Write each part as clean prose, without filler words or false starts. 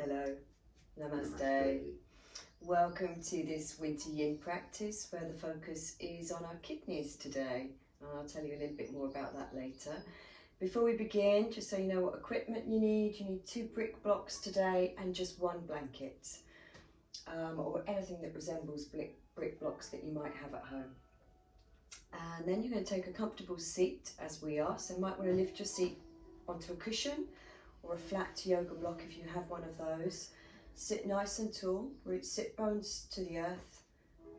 Hello, namaste. Welcome to this winter yin practice where the focus is on our kidneys today. And I'll tell you a little bit more about that later. Before we begin, just so you know what equipment you need 2 brick blocks today and just 1 blanket, or anything that resembles brick blocks that you might have at home. And then you're going to take a comfortable seat as we are, so you might want to lift your seat onto a cushion or a flat yoga block if you have one of those. Sit nice and tall, root sit bones to the earth,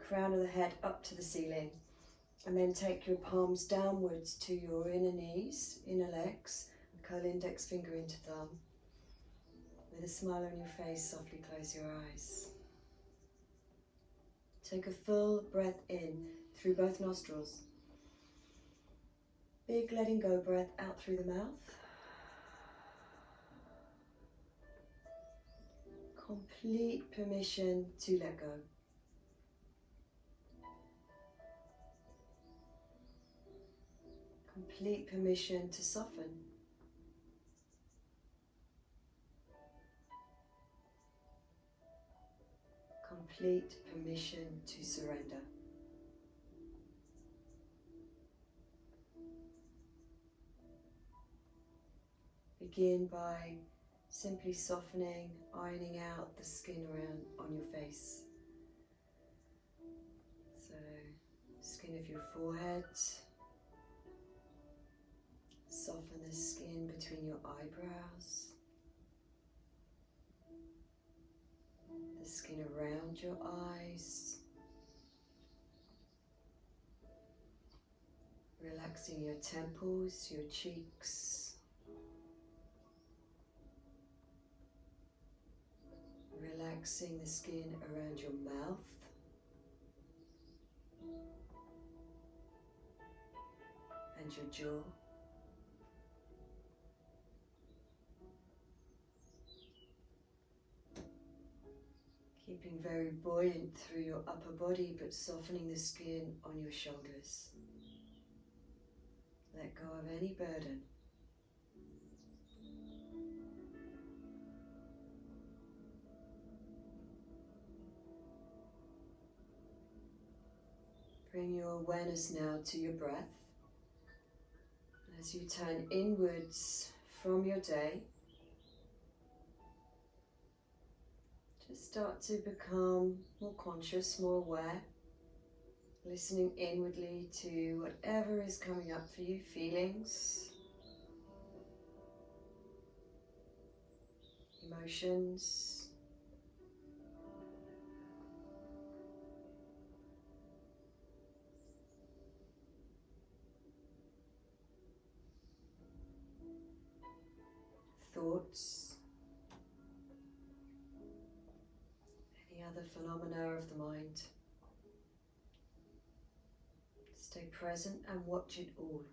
crown of the head up to the ceiling, and then take your palms downwards to your inner knees, inner legs, curl index finger into thumb. With a smile on your face, softly close your eyes. Take a full breath in through both nostrils. Big letting go breath out through the mouth. Complete permission to let go. Complete permission to soften. Complete permission to surrender. Begin by simply softening, ironing out the skin around on your face. So, skin of your forehead. Soften the skin between your eyebrows. The skin around your eyes. Relaxing your temples, your cheeks. Relaxing the skin around your mouth. And your jaw. Keeping very buoyant through your upper body, but softening the skin on your shoulders. Let go of any burden. Bring your awareness now to your breath. As you turn inwards from your day, just start to become more conscious, more aware, listening inwardly to whatever is coming up for you, feelings, emotions. Thoughts, any other phenomena of the mind. Stay present and watch it all.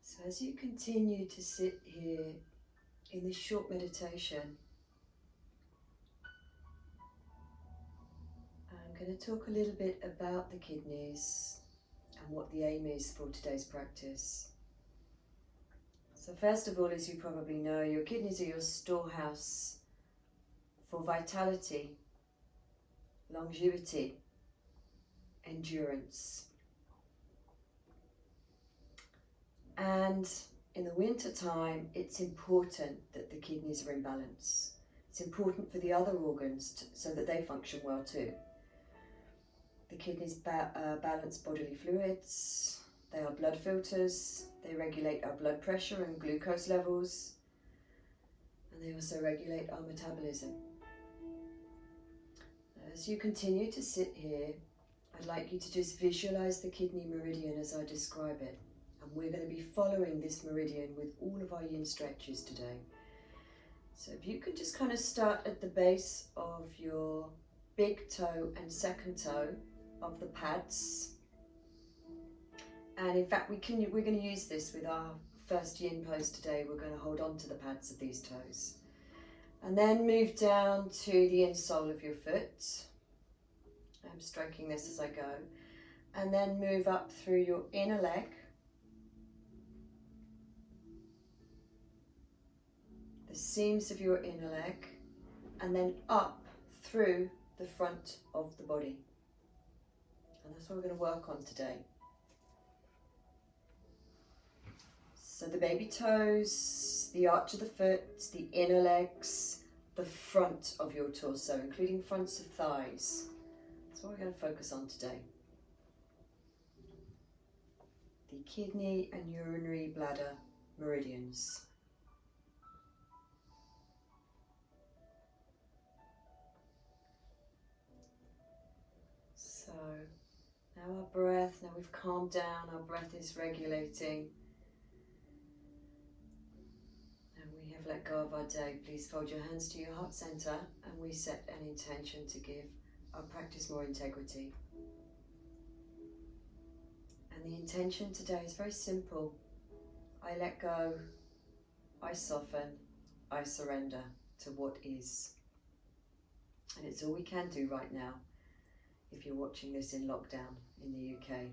So as you continue to sit here in this short meditation, I'm going to talk a little bit about the kidneys and what the aim is for today's practice. So first of all, as you probably know, your kidneys are your storehouse for vitality, longevity, endurance. And in the winter time, it's important that the kidneys are in balance. It's important for the other organs so that they function well too. The kidneys balance bodily fluids, They are blood filters. They regulate our blood pressure and glucose levels. And they also regulate our metabolism. As you continue to sit here, I'd like you to just visualize the kidney meridian as I describe it. And we're going to be following this meridian with all of our yin stretches today. So if you can just kind of start at the base of your big toe and second toe of the pads. And in fact, we're going to use this with our first yin pose today. We're going to hold on to the pads of these toes. And then move down to the insole of your foot. I'm stroking this as I go. And then move up through your inner leg. The seams of your inner leg. And then up through the front of the body. And that's what we're going to work on today. So the baby toes, the arch of the foot, the inner legs, the front of your torso, including fronts of thighs. That's what we're going to focus on today. The kidney and urinary bladder meridians. So now our breath, now we've calmed down, our breath is regulating. Let go of our day. Please fold your hands to your heart center and we set an intention to give our practice more integrity. And the intention today is very simple. I let go, I soften, I surrender to what is. And it's all we can do right now if you're watching this in lockdown in the UK.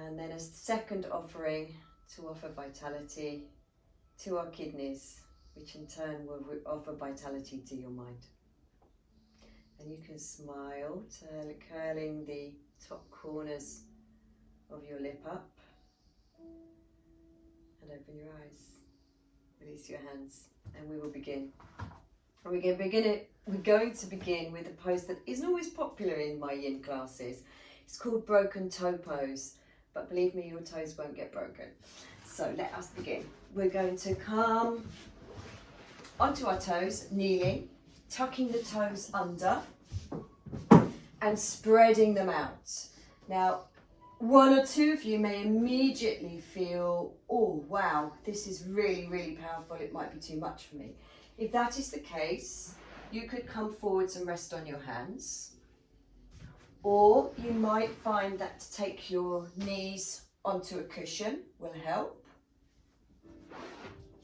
And then a second offering to offer vitality to our kidneys, which in turn will offer vitality to your mind. And you can smile, curling the top corners of your lip up, and open your eyes. Release your hands, and we will begin. And we're going to begin with a pose that isn't always popular in my yin classes. It's called broken toe pose. But believe me, your toes won't get broken. So let us begin. We're going to come onto our toes, kneeling, tucking the toes under and spreading them out. Now, one or two of you may immediately feel, oh wow, this is really, really powerful. It might be too much for me. If that is the case, you could come forwards and rest on your hands. Or you might find that to take your knees onto a cushion will help.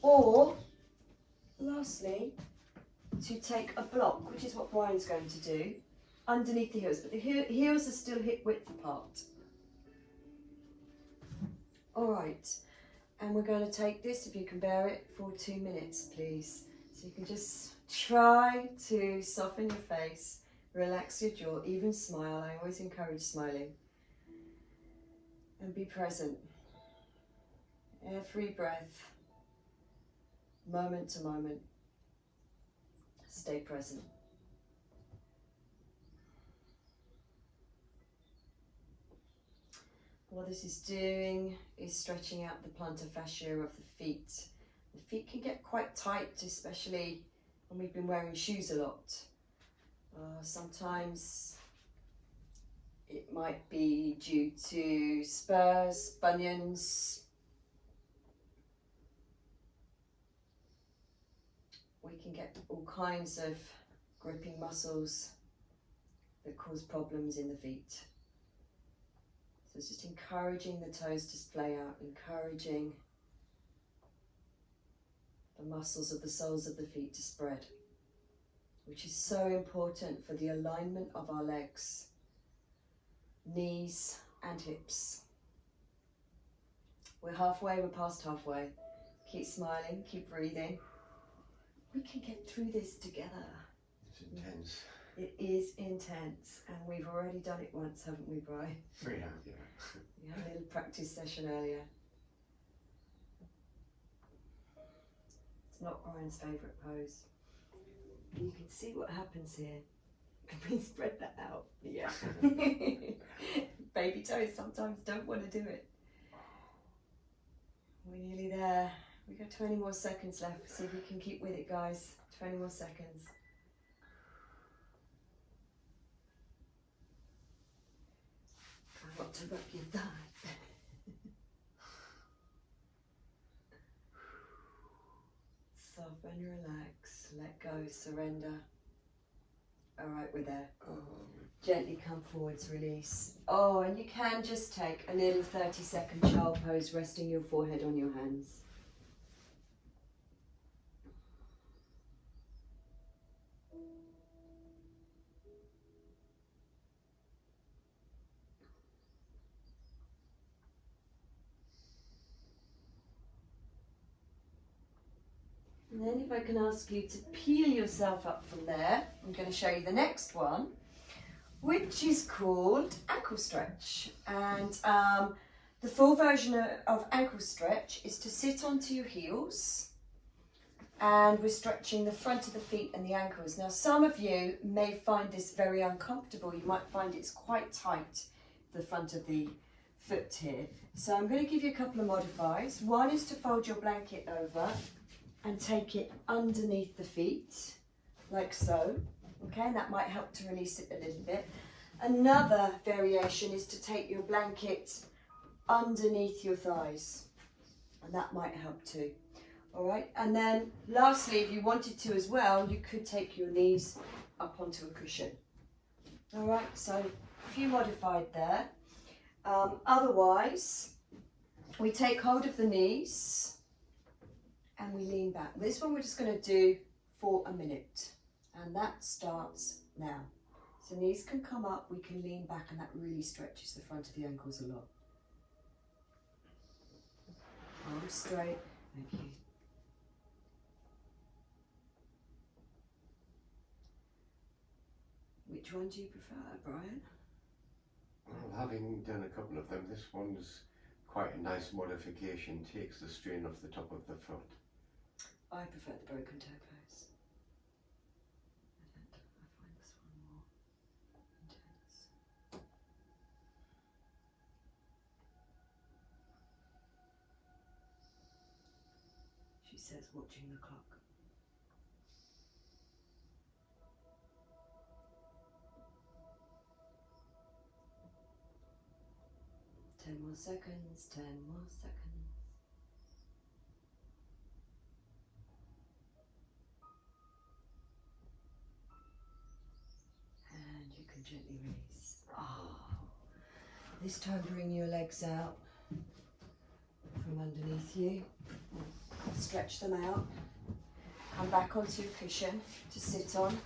Or, lastly, to take a block, which is what Brian's going to do, underneath the heels. But the heels are still hip width apart. All right, and we're going to take this, if you can bear it, for 2 minutes, please. So you can just try to soften your face. Relax your jaw, even smile. I always encourage smiling. And be present. Every breath, moment to moment. Stay present. What this is doing is stretching out the plantar fascia of the feet. The feet can get quite tight, especially when we've been wearing shoes a lot. Sometimes it might be due to spurs, bunions. We can get all kinds of gripping muscles that cause problems in the feet. So it's just encouraging the toes to splay out, encouraging the muscles of the soles of the feet to spread, which is so important for the alignment of our legs, knees and hips. We're halfway, we're past halfway. Keep smiling, keep breathing. We can get through this together. It's intense. It is intense, and we've already done it once, haven't we, Brian? We have, yeah. We had a little practice session earlier. It's not Brian's favourite pose. You can see what happens here. Can we spread that out? Yeah. baby toes sometimes don't want to do it. We're nearly there. We've got 20 more seconds left. See if we can keep with it, guys. 20 more seconds. I've got to rub your thigh. Soften, relax, let go, surrender. All right, we're there. Gently come forwards, release. Oh, and you can just take a little 30-second child pose, resting your forehead on your hands. And then if I can ask you to peel yourself up from there, I'm going to show you the next one, which is called ankle stretch. And the full version of ankle stretch is to sit onto your heels, and we're stretching the front of the feet and the ankles. Now, some of you may find this very uncomfortable. You might find it's quite tight, the front of the foot here. So I'm going to give you a couple of modifiers. One is to fold your blanket over and take it underneath the feet, like so. Okay, and that might help to release it a little bit. Another variation is to take your blanket underneath your thighs, and that might help too. All right, and then lastly, if you wanted to as well, you could take your knees up onto a cushion. All right, so a few modified there. Otherwise, we take hold of the knees and we lean back. This one we're just going to do for a minute, and that starts now. So knees can come up, we can lean back, and that really stretches the front of the ankles a lot. Arms straight, thank you. Which one do you prefer, Brian? Well, having done a couple of them, this one's quite a nice modification, takes the strain off the top of the foot. I prefer the broken toe pose. I find this one more intense. She says, watching the clock. Ten more seconds, 10 more seconds. And you can gently release. Oh. This time bring your legs out from underneath you. Stretch them out. Come back onto your cushion to sit on.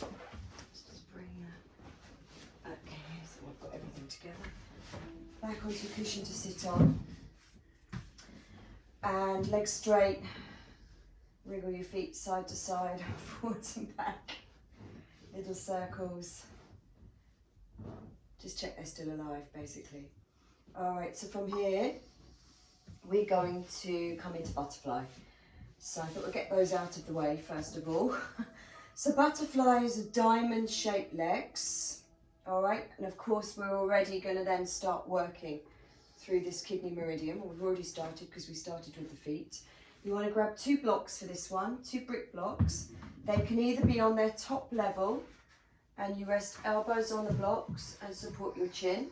Let's just bring that. Okay, so I've got everything together. Back onto your cushion to sit on. And legs straight. Wriggle your feet side to side, forwards and back. Little circles. Just check they're still alive, basically. All right, so from here, we're going to come into butterfly. So I thought we'd get those out of the way first of all. So butterfly is a diamond-shaped legs. All right, and of course we're already going to then start working through this kidney meridian. Well, we've already started because we started with the feet. You want to grab 2 blocks for this one, 2 brick blocks. They can either be on their top level, and you rest elbows on the blocks and support your chin.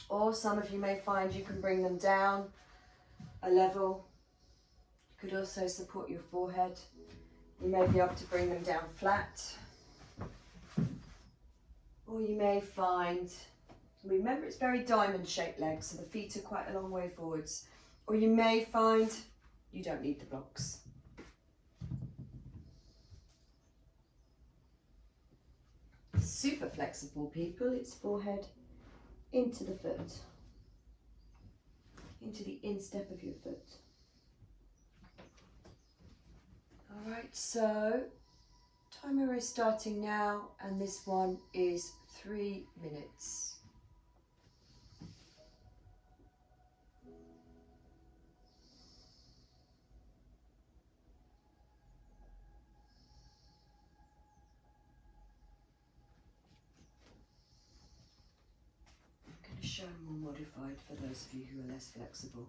Or some of you may find you can bring them down a level. You could also support your forehead. You may be able to bring them down flat. Or you may find, remember it's very diamond-shaped legs, so the feet are quite a long way forwards. Or you may find you don't need the blocks. Super flexible, people. It's forehead into the foot, into the instep of your foot. All right, so timer is starting now, and this one is 3 minutes. show more modified for those of you who are less flexible.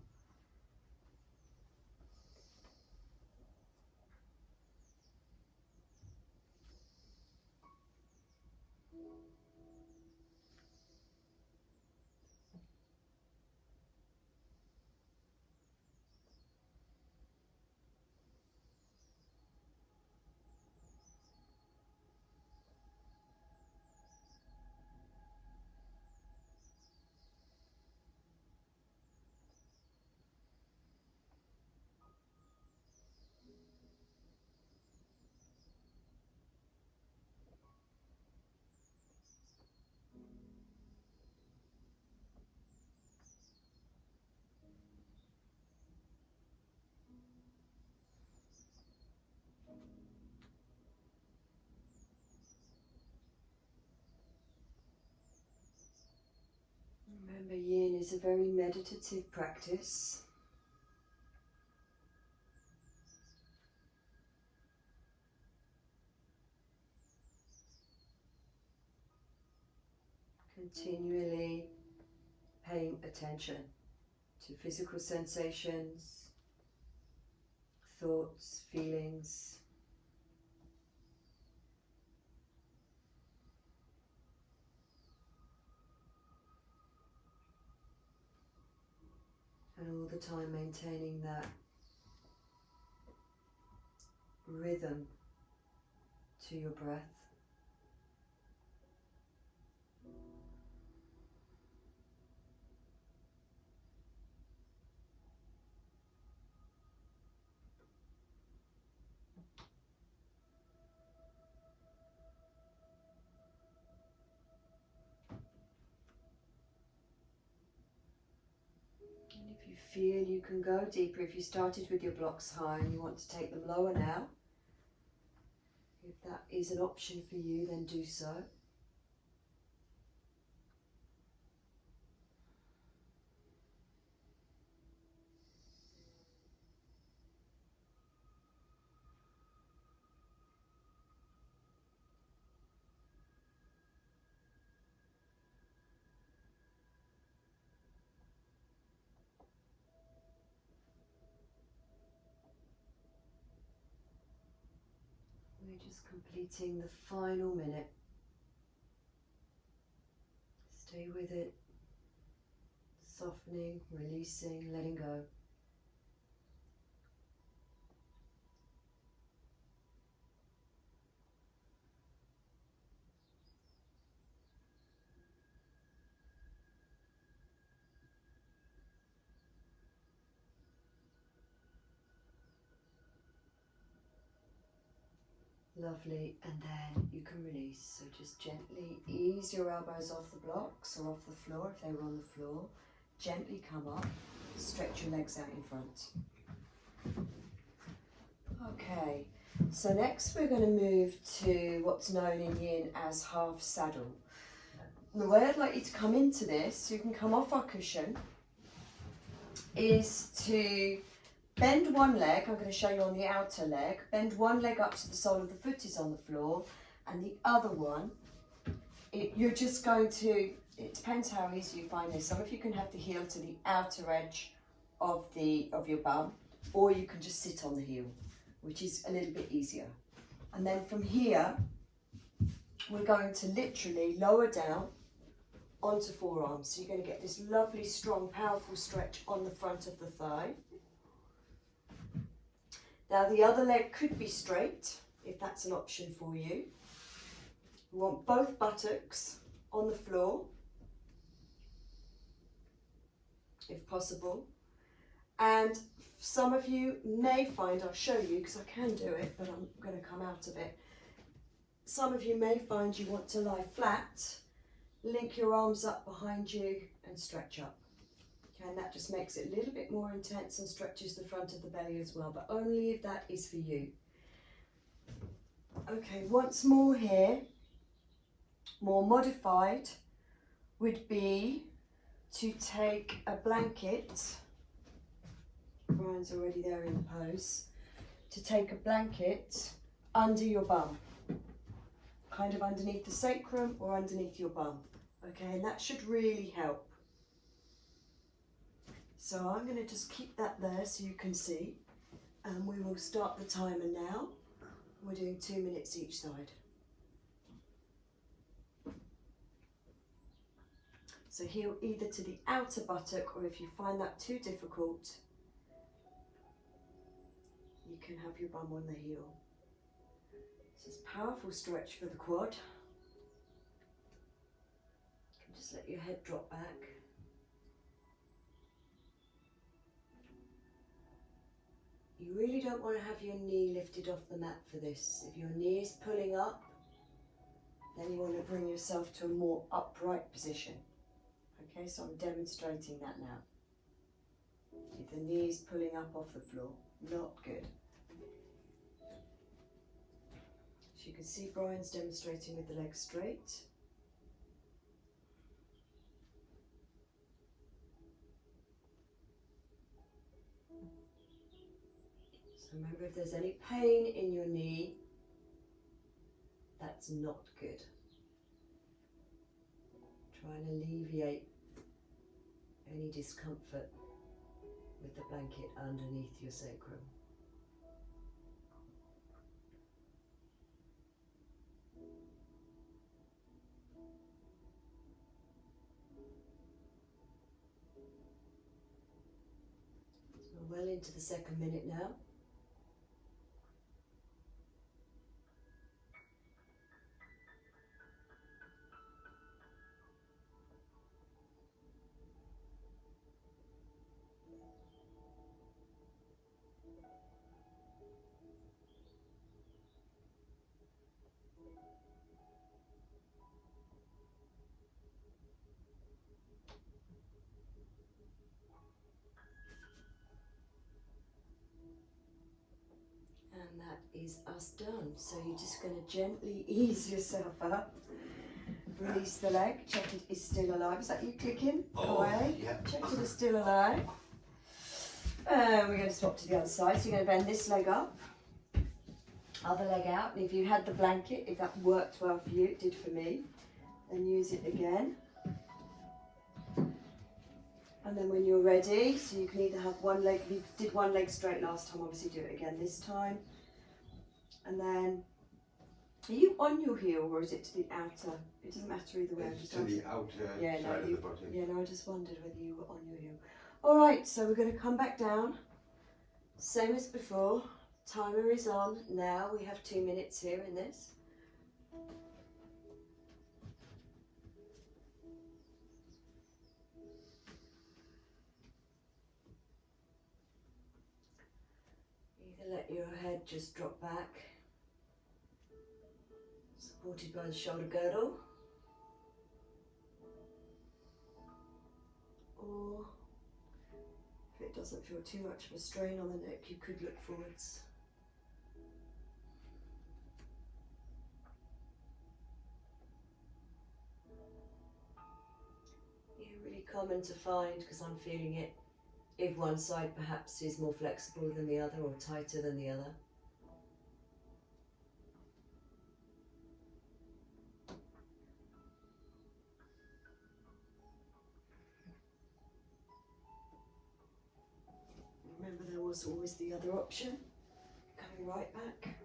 Remember, yin is a very meditative practice. Continually paying attention to physical sensations, thoughts, feelings. And all the time maintaining that rhythm to your breath. And if you feel you can go deeper, if you started with your blocks high and you want to take them lower now, if that is an option for you, then do so. We're just completing the final minute. Stay with it, softening, releasing, letting go. Lovely, and then you can release. So just gently ease your elbows off the blocks or off the floor if they were on the floor. Gently come up, stretch your legs out in front. Okay, so next we're going to move to what's known in yin as half saddle. And the way I'd like you to come into this, so you can come off our cushion, is to bend one leg. I'm going to show you on the outer leg. Bend one leg up to the sole of the foot is on the floor, and the other one, you're just going to, it depends how easy you find this. Some of you can have the heel to the outer edge of your bum, or you can just sit on the heel, which is a little bit easier. And then from here, we're going to literally lower down onto forearms. So you're going to get this lovely, strong, powerful stretch on the front of the thigh. Now the other leg could be straight, if that's an option for you. We want both buttocks on the floor, if possible. And some of you may find, I'll show you because I can do it, but I'm going to come out of it. Some of you may find you want to lie flat, link your arms up behind you and stretch up. Okay, and that just makes it a little bit more intense and stretches the front of the belly as well, but only if that is for you. Okay, once more here, more modified would be to take a blanket. Brian's already there in the pose. To take a blanket under your bum, kind of underneath the sacrum or underneath your bum. Okay, and that should really help. So I'm going to just keep that there so you can see, and we will start the timer now. We're doing 2 minutes each side. So heel either to the outer buttock, or if you find that too difficult, you can have your bum on the heel. So it's a powerful stretch for the quad. You can just let your head drop back. You really don't want to have your knee lifted off the mat for this. If your knee is pulling up, then you want to bring yourself to a more upright position. Okay, so I'm demonstrating that now. If the knee is pulling up off the floor, not good. So you can see Brian's demonstrating with the legs straight. So remember, if there's any pain in your knee, that's not good. Try and alleviate any discomfort with the blanket underneath your sacrum. So we're well into the second minute now. And that is us done. So you're just going to gently ease yourself up. Release the leg. Check it is still alive. Is that you clicking away? Yeah. Check it is still alive. And we're going to swap to the other side. So you're going to bend this leg up, other leg out. And if you had the blanket, if that worked well for you, it did for me, then use it again. And then when you're ready, so you can either have one leg, if you did one leg straight last time, obviously do it again this time. And then, are you on your heel or is it to the outer? It doesn't matter either way. It's to the outer side of the body. Yeah, no, I just wondered whether you were on your heel. All right, so we're going to come back down. Same as before. Timer is on now. We have 2 minutes here in this. Either let your head just drop back, supported by the shoulder girdle, or if it doesn't feel too much of a strain on the neck, you could look forwards. Yeah, really common to find, because I'm feeling it, if one side perhaps is more flexible than the other or tighter than the other. Remember, there was always the other option, coming right back.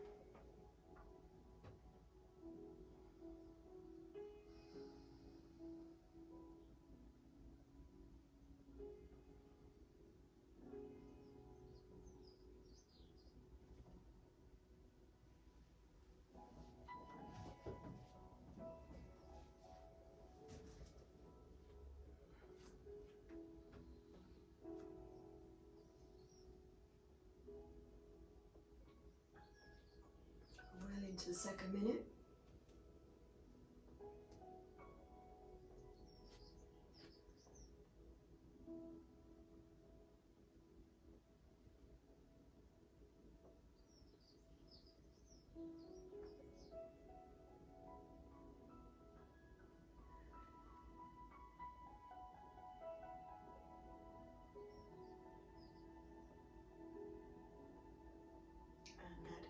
Well into the second minute.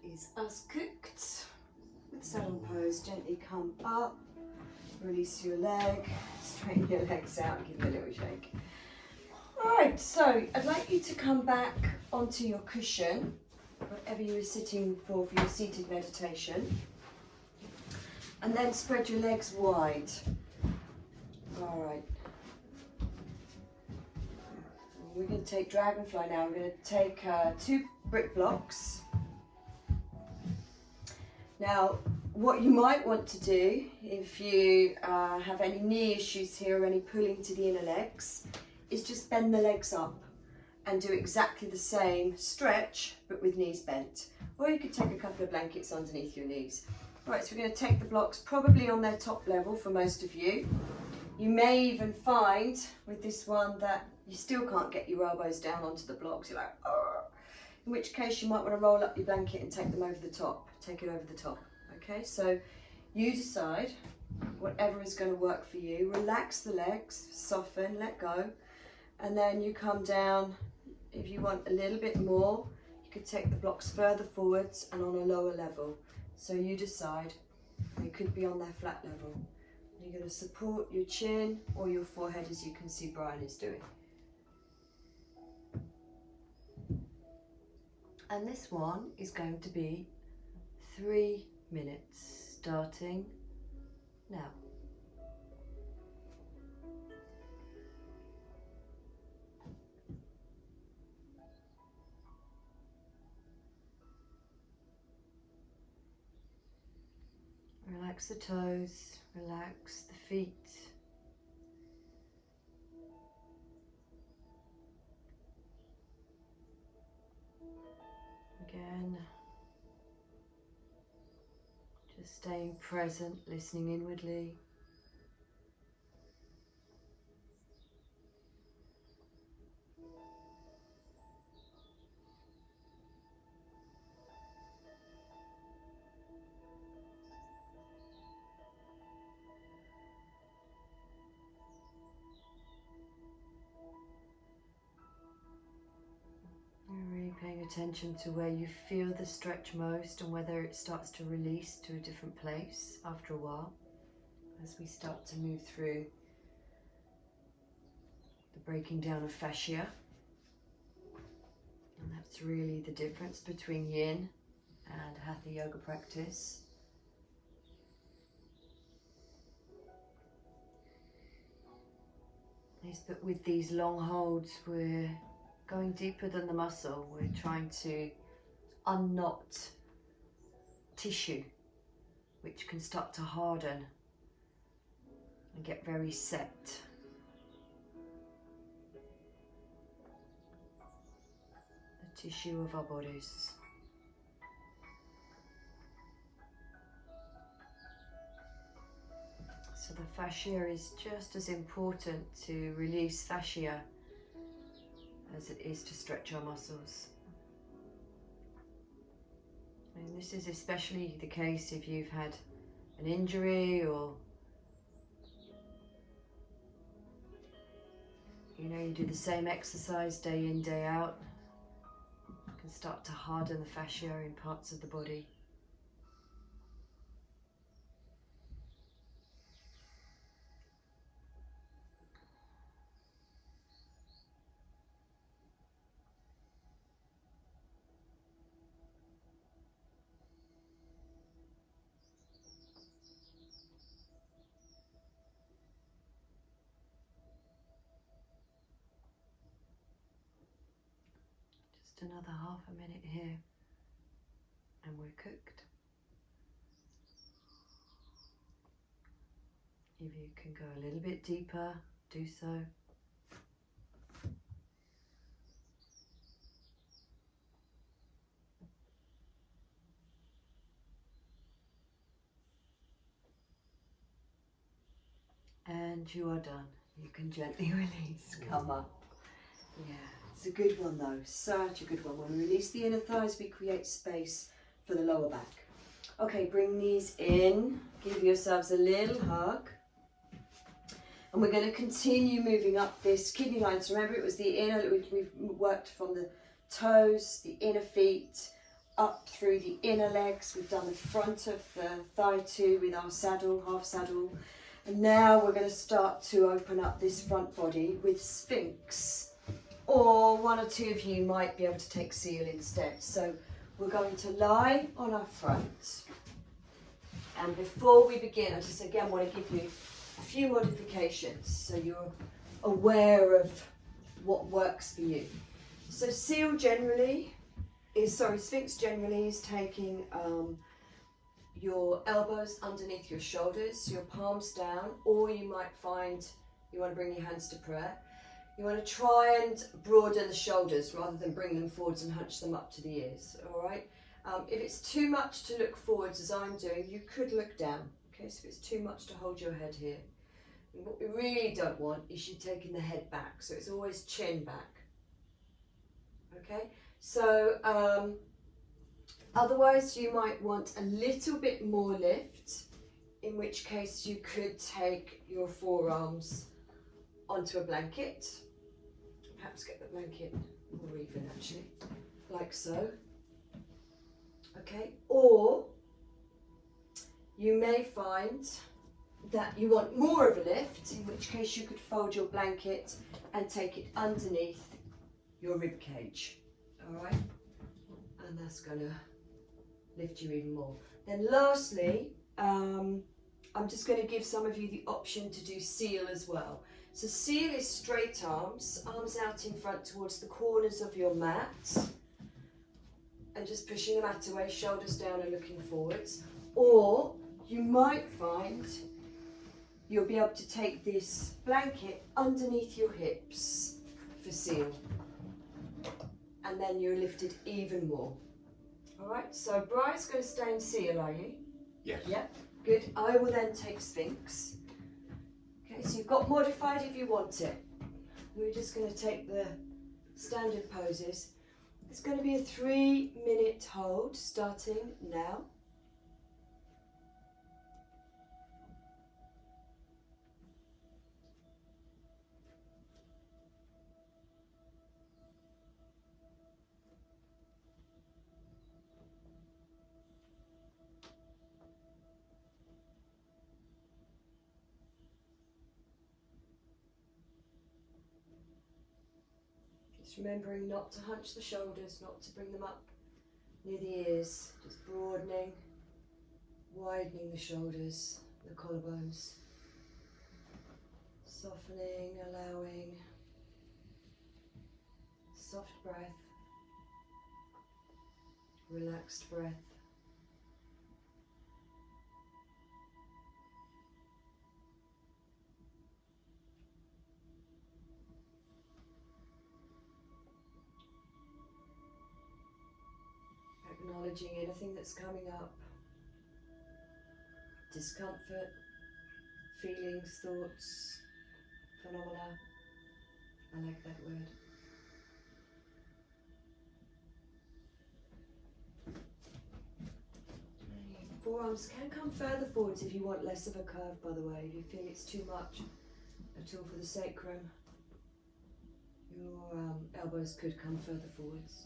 Is us cooked. With saddle pose, gently come up, release your leg, straighten your legs out and give it a little shake. Alright, so I'd like you to come back onto your cushion, whatever you were sitting for your seated meditation, and then spread your legs wide. Alright. We're going to take dragonfly now. We're going to take 2 brick blocks. Now, what you might want to do, if you have any knee issues here or any pulling to the inner legs, is just bend the legs up and do exactly the same stretch, but with knees bent. Or you could take a couple of blankets underneath your knees. Right, so we're going to take the blocks probably on their top level for most of you. You may even find with this one that you still can't get your elbows down onto the blocks. You're like, oh. In which case you might want to roll up your blanket and take them over the top. Take it over the top. Okay, so you decide whatever is going to work for you. Relax the legs, soften, let go. And then you come down. If you want a little bit more, you could take the blocks further forwards and on a lower level. So you decide. They could be on their flat level. You're going to support your chin or your forehead, as you can see Brian is doing. And this one is going to be 3 minutes, starting now. Relax the toes, relax the feet. Again, just staying present, listening inwardly. Really paying attention to where you feel the stretch most and whether it starts to release to a different place after a while as we start to move through the breaking down of fascia. And that's really the difference between yin and hatha yoga practice. Is that with these long holds we're going deeper than the muscle. We're trying to unknot tissue, which can start to harden and get very set. The tissue of our bodies. So the fascia is just as important to release fascia as it is to stretch our muscles. And this is especially the case if you've had an injury or you do the same exercise day in, day out. You can start to harden the fascia in parts of the body. Another half a minute here and we're cooked. If you can go a little bit deeper, do so. And you are done. You can gently release, come up. Yeah. It's a good one though, such a good one. When we release the inner thighs, we create space for the lower back. Okay, bring these in, give yourselves a little hug. And we're going to continue moving up this kidney line. So remember, it was the inner, we've worked from the toes, the inner feet, up through the inner legs. We've done the front of the thigh too with our saddle, half saddle. And now we're going to start to open up this front body with Sphinx. or one or two of you might be able to take seal instead. So we're going to lie on our front. And before we begin, I just again want to give you a few modifications so you're aware of what works for you. So Sphinx generally is taking your elbows underneath your shoulders, your palms down, or you might find you want to bring your hands to prayer. You want to try and broaden the shoulders rather than bring them forwards and hunch them up to the ears, all right? If it's too much to look forwards as I'm doing, you could look down, okay? So if it's too much to hold your head here. And what we really don't want is you taking the head back, so it's always chin back, okay? So otherwise you might want a little bit more lift, in which case you could take your forearms onto a blanket. Perhaps get the blanket more even actually, like so. Okay, or you may find that you want more of a lift, in which case you could fold your blanket and take it underneath your rib cage, all right? And that's gonna lift you even more. Then lastly, I'm just going to give some of you the option to do seal as well. So seal is straight arms, arms out in front towards the corners of your mat, and just pushing the mat away, shoulders down and looking forwards. Or you might find you'll be able to take this blanket underneath your hips for seal, and then you're lifted even more. All right, so Brian's going to stay in seal, are you? Yes. Yep, good. I will then take Sphinx. Okay, so you've got modified if you want it. We're just going to take the standard poses. It's going to be a 3-minute hold starting now. Just remembering not to hunch the shoulders, not to bring them up near the ears, just broadening, widening the shoulders, the collarbones, softening, allowing, soft breath, relaxed breath. Acknowledging anything that's coming up, discomfort, feelings, thoughts, phenomena. I like that word. Forearms can come further forwards if you want less of a curve, by the way. If you feel it's too much at all for the sacrum, your elbows could come further forwards.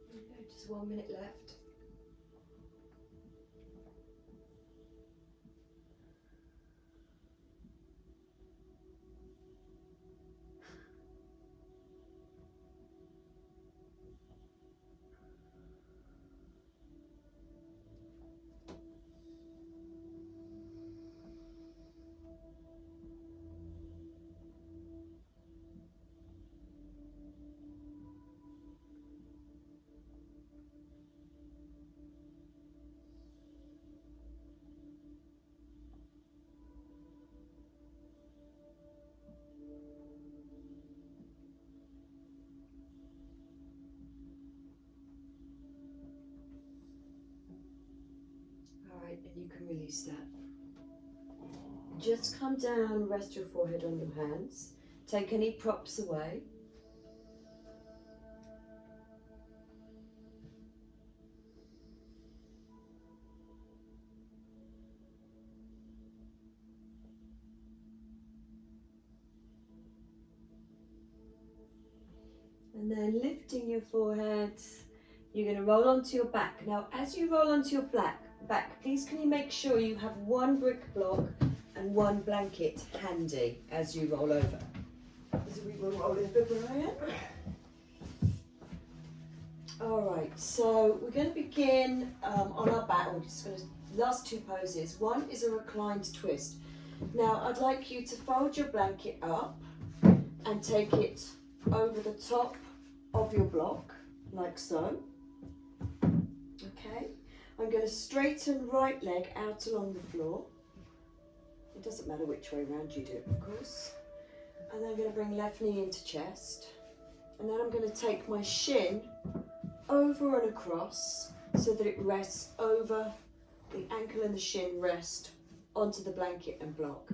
Okay, just 1 minute left. and release that. Just come down, rest your forehead on your hands. Take any props away. And then lifting your forehead, you're going to roll onto your back. Now, as you roll onto your back, please can you make sure you have one brick block and one blanket handy as you roll over. As we will roll over, Brian. All right, so we're going to begin on our back. We're just going to, last two poses. One is a reclined twist. Now, I'd like you to fold your blanket up and take it over the top of your block, like so. Okay, I'm going to straighten right leg out along the floor. It doesn't matter which way around you do it, of course. And then I'm going to bring left knee into chest. And then I'm going to take my shin over and across so that it rests over the ankle, and the shin rest onto the blanket and block.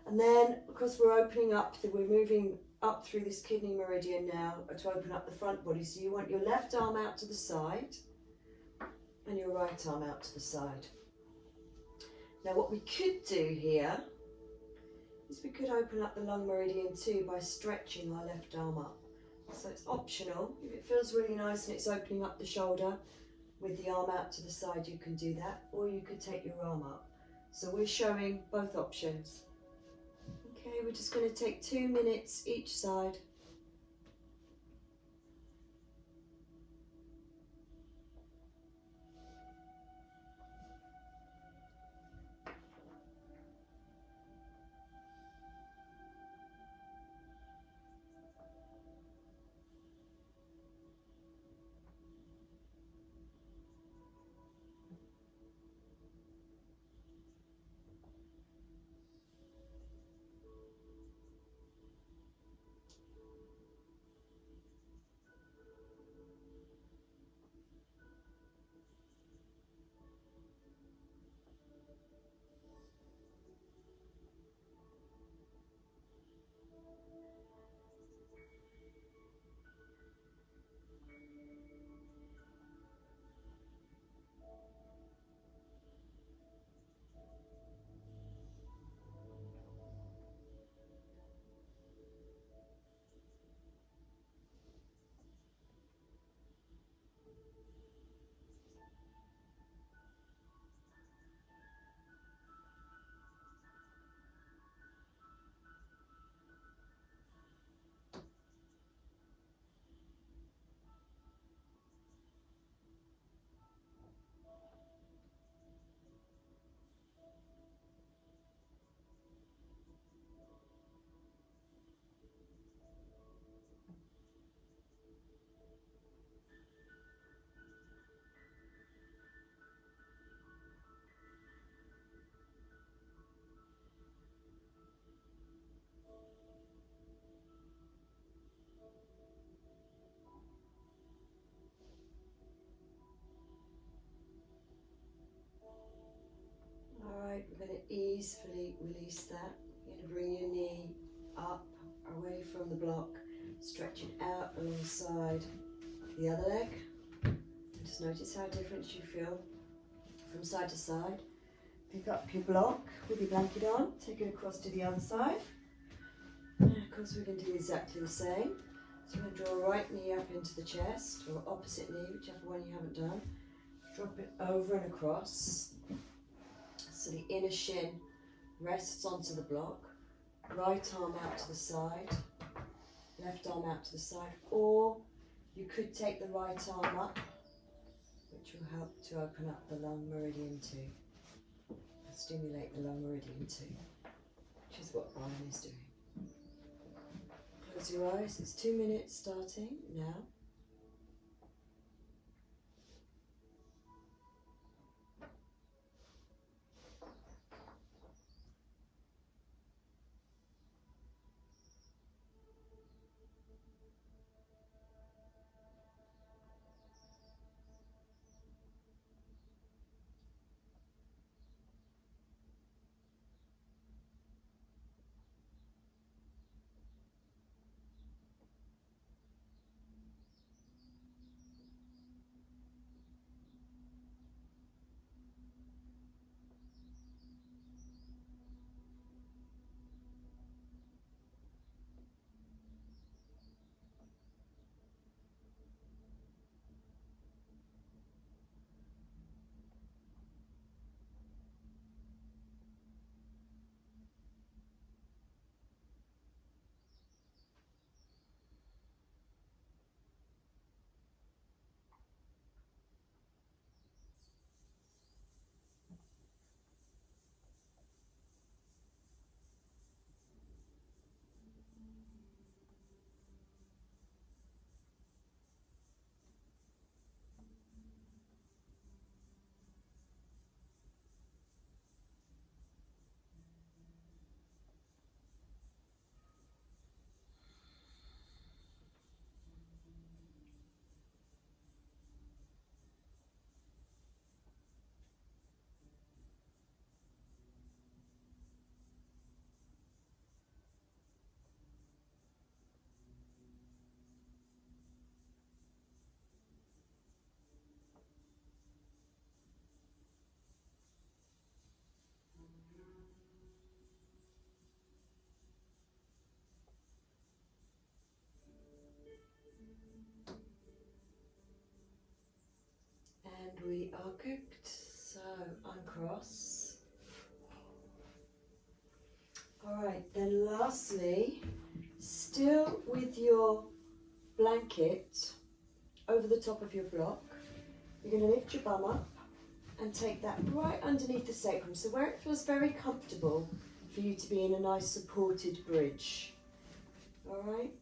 And then, because we're opening up, we're moving up through this kidney meridian now to open up the front body. So you want your left arm out to the side and your right arm out to the side. Now what we could do here is we could open up the lung meridian too by stretching our left arm up. So it's optional. If it feels really nice and it's opening up the shoulder with the arm out to the side, you can do that, or you could take your arm up. So we're showing both options. Okay, we're just going to take 2 minutes each side. Alright, we're going to easily release that. You're going to bring your knee up, away from the block, stretch it out alongside the other leg. Just notice how different you feel from side to side. Pick up your block with your blanket on, take it across to the other side. And of course we're going to do exactly the same. So we're going to draw right knee up into the chest, or opposite knee, whichever one you haven't done. Drop it over and across. So the inner shin rests onto the block. Right arm out to the side, left arm out to the side, or you could take the right arm up, which will help to open up the lung meridian too, stimulate the lung meridian too, which is what Brian is doing. Close your eyes, it's 2 minutes starting now. are cooked, so uncross. Alright, then lastly, still with your blanket over the top of your block, you're going to lift your bum up and take that right underneath the sacrum, so where it feels very comfortable for you to be in a nice supported bridge. Alright?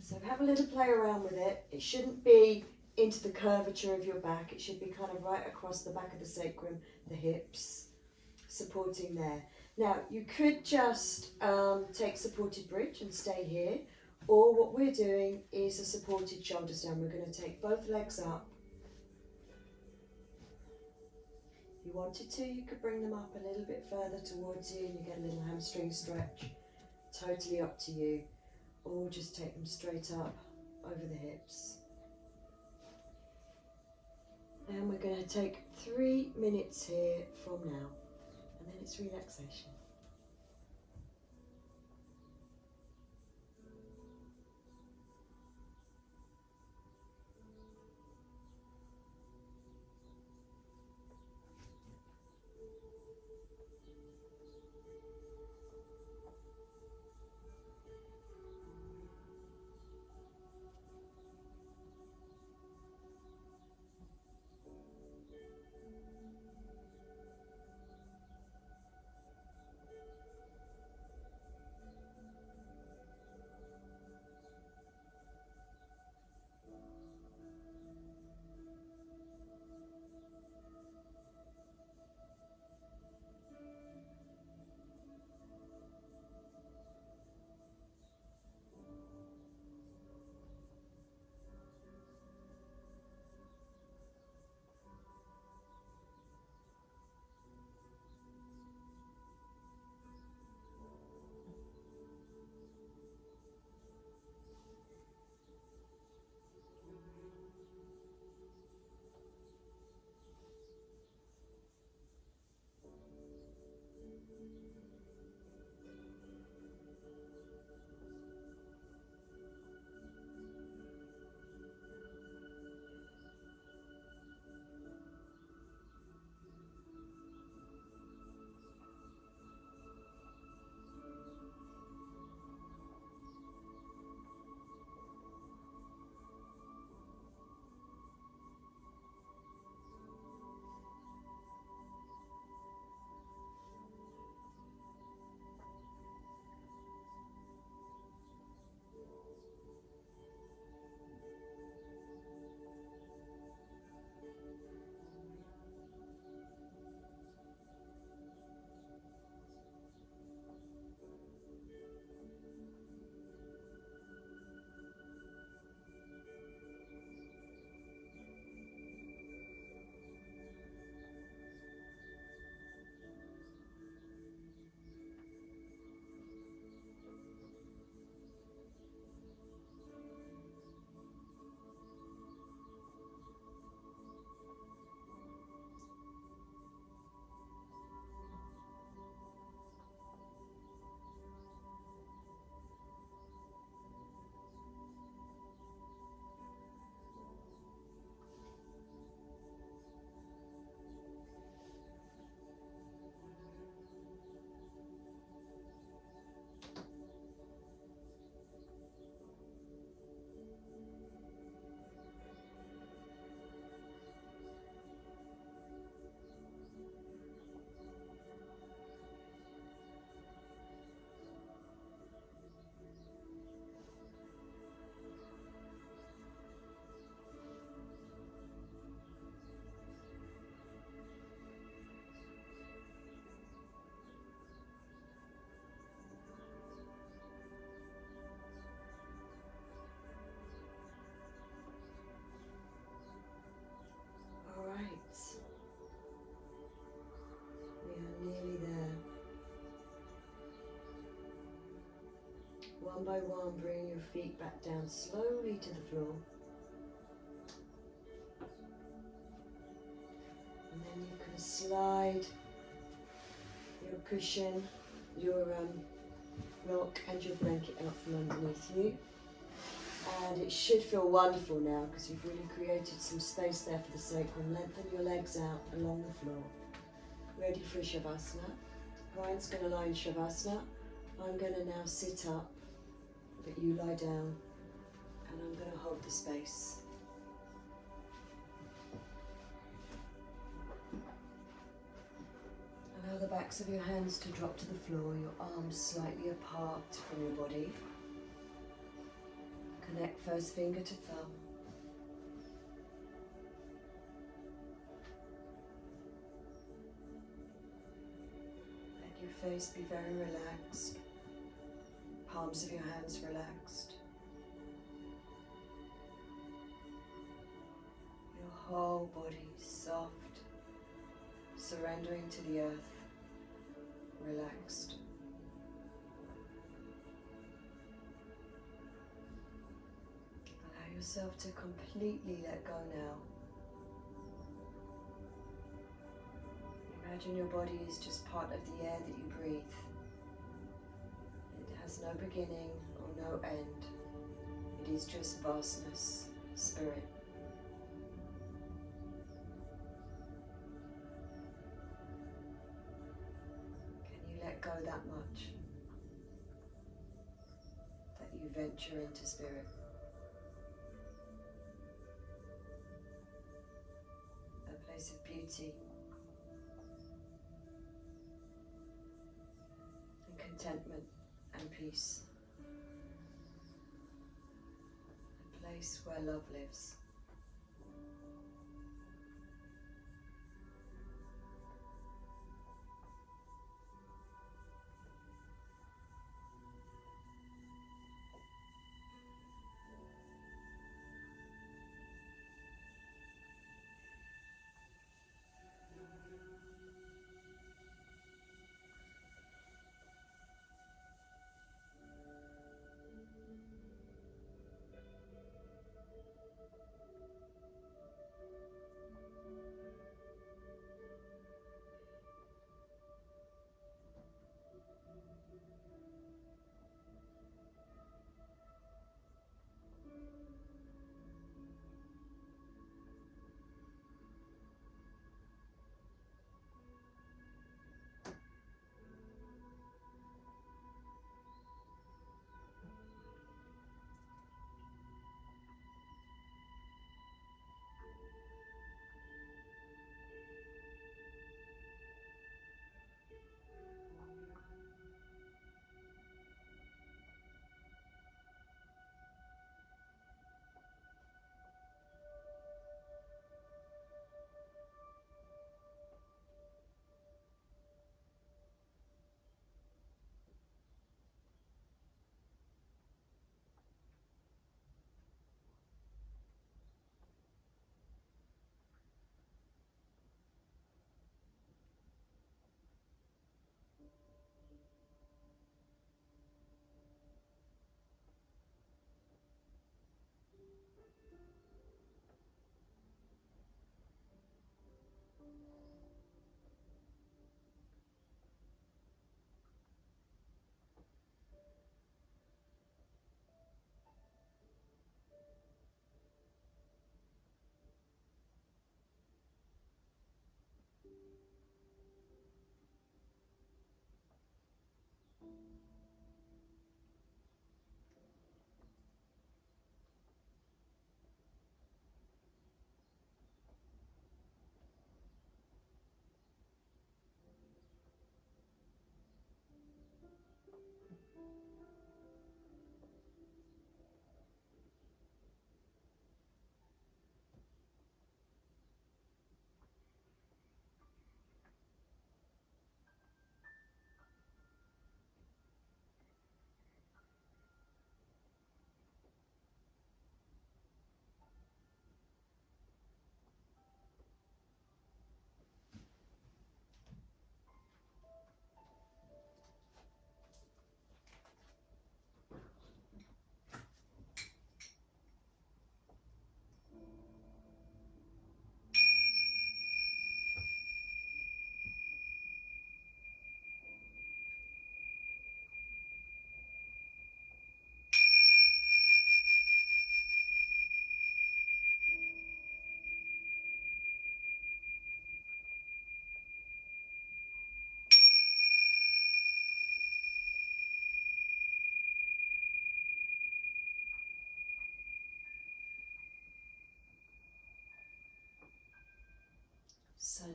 So have a little play around with it. It shouldn't be into the curvature of your back, it should be kind of right across the back of the sacrum, the hips, supporting there. Now you could just take supported bridge and stay here, or what we're doing is a supported shoulders down. We're going to take both legs up. If you wanted to, you could bring them up a little bit further towards you and you get a little hamstring stretch. Totally up to you. Or just take them straight up over the hips. And we're going to take 3 minutes here from now. And then it's relaxation. One by one, bring your feet back down slowly to the floor. And then you can slide your cushion, your block and your blanket out from underneath you. And it should feel wonderful now because you've really created some space there for the sacrum. Lengthen your legs out along the floor. Ready for Shavasana. Brian's going to lie in Shavasana. I'm going to now sit up, but you lie down, and I'm going to hold the space. Allow the backs of your hands to drop to the floor, your arms slightly apart from your body. Connect first finger to thumb. Let your face be very relaxed. Palms of your hands relaxed. Your whole body soft, surrendering to the earth, relaxed. Allow yourself to completely let go now. Imagine your body is just part of the air that you breathe. It has no beginning or no end. It is just vastness, spirit. Can you let go that much? That you venture into spirit? A place of beauty and contentment and peace. A place where love lives.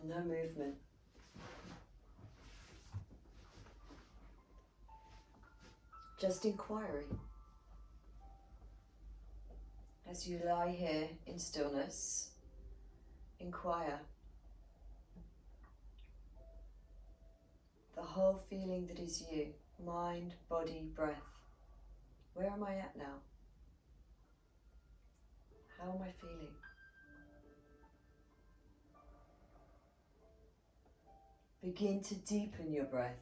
and no movement. Just inquiry. As you lie here in stillness, inquire. The whole feeling that is you, mind, body, breath. Where am I at now? How am I feeling? Begin to deepen your breath.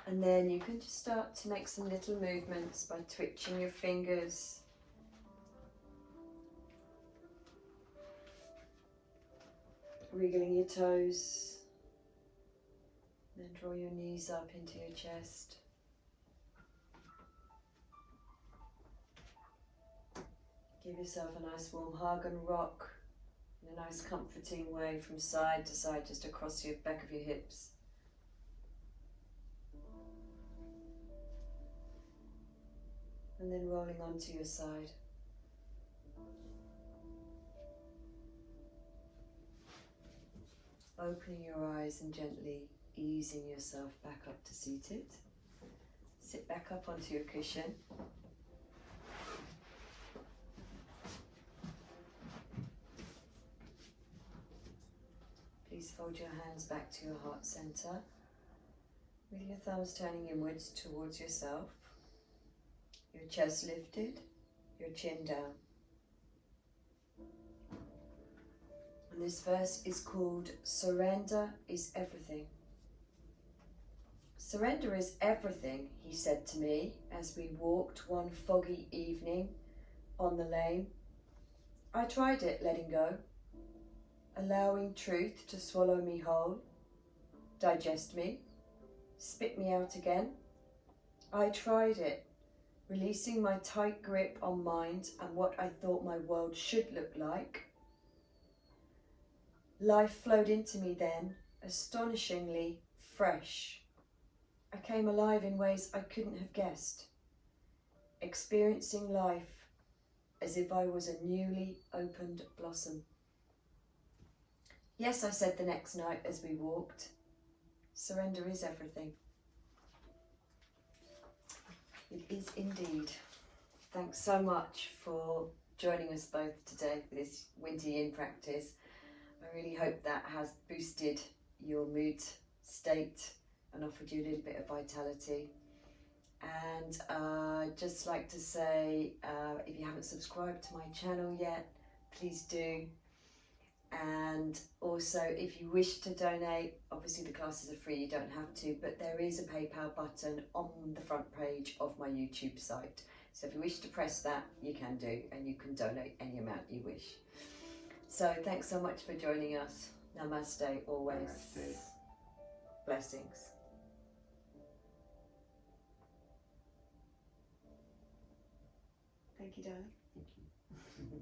And then you can just start to make some little movements by twitching your fingers. Wriggling your toes. Then draw your knees up into your chest. Give yourself a nice warm hug and rock in a nice comforting way from side to side, just across your back of your hips. And then rolling onto your side. Opening your eyes and gently easing yourself back up to seated. Sit back up onto your cushion. Please fold your hands back to your heart center, with your thumbs turning inwards towards yourself. Your chest lifted, your chin down. And this verse is called Surrender is Everything. Surrender is everything, he said to me as we walked one foggy evening on the lane. I tried it, letting go, allowing truth to swallow me whole, digest me, spit me out again. I tried it, releasing my tight grip on mind and what I thought my world should look like. Life flowed into me then, astonishingly fresh. I came alive in ways I couldn't have guessed, experiencing life as if I was a newly opened blossom. Yes, I said the next night as we walked, surrender is everything. It is indeed. Thanks so much for joining us both today for this winter yin practice. I really hope that has boosted your mood state and offered you a little bit of vitality. And just like to say, if you haven't subscribed to my channel yet, please do. And also, if you wish to donate, obviously the classes are free, you don't have to, but there is a PayPal button on the front page of my YouTube site. So if you wish to press that, you can do, and you can donate any amount you wish. So thanks so much for joining us. Namaste always. Namaste. Blessings. Thank you, darling. Thank you.